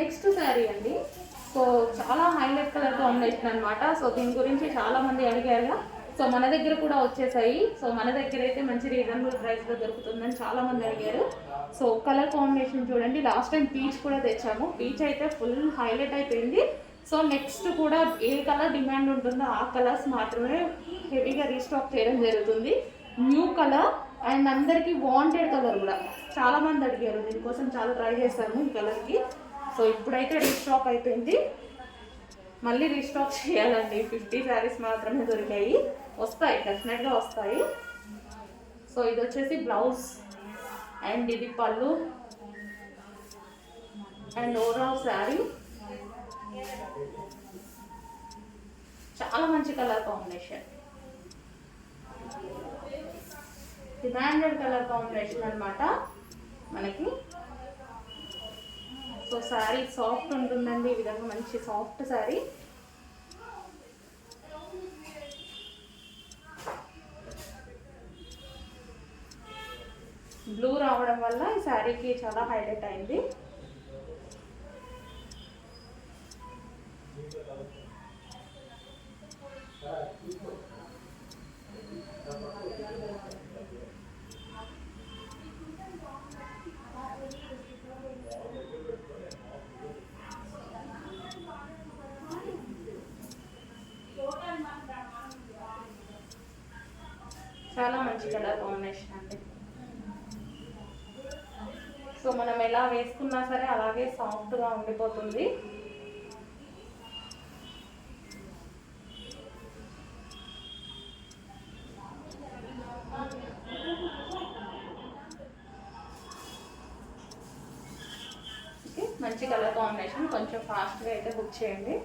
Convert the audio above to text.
Next sari అండి. So చాలా highlight colour combination అనమాట. సో దీని గురించి చాలా మంది అడిగారు. సో మన దగ్గర కూడా వచ్చేసాయి. సో మన దగ్గర అయితే మంచి రీజనబుల్ ప్రైస్లో దొరుకుతుందని చాలా మంది అడిగారు. సో కలర్ కాంబినేషన్ చూడండి. లాస్ట్ టైం పీచ్ కూడా తెచ్చాము. పీచ్ అయితే ఫుల్ హైలైట్ అయిపోయింది. సో నెక్స్ట్ కూడా ఏ కలర్ డిమాండ్ ఉంటుందో ఆ కలర్స్ మాత్రమే హెవీగా రీస్టాక్ చేయడం జరుగుతుంది. న్యూ కలర్ అండ్ అందరికీ వాంటెడ్ కలర్ కూడా చాలామంది అడిగారు. దీనికోసం చాలా ట్రై చేశాము ఈ కలర్కి. సో ఇప్పుడైతే రీస్టాక్ అయిపోయింది. మళ్ళీ రీస్టాక్ చేయాలండి. 50 శారీస్ మాత్రమే దొరికాయి. వస్తాయి, డెఫినెట్గా వస్తాయి. సో ఇది వచ్చేసి బ్లౌజ్ అండ్ ఇది పళ్ళు అండ్ ఓవరాల్ శారీ. చాలా మంచి colour combination, demanded colour combination అనమాట మనకి. సో శారీ సాఫ్ట్ ఉంటుందండి. ఈ విధంగా మంచి సాఫ్ట్ శారీ. బ్లూ రావడం వల్ల ఈ శారీకి చాలా హైలైట్ అయింది. చాలా మంచి కలర్ కాంబినేషన్ అండి. సో మనం ఎలా వేసుకున్నా సరే అలాగే సాఫ్ట్గా ఉండిపోతుంది. మంచి కలర్ కాంబినేషన్. కొంచెం ఫాస్ట్గా అయితే బుక్ చేయండి.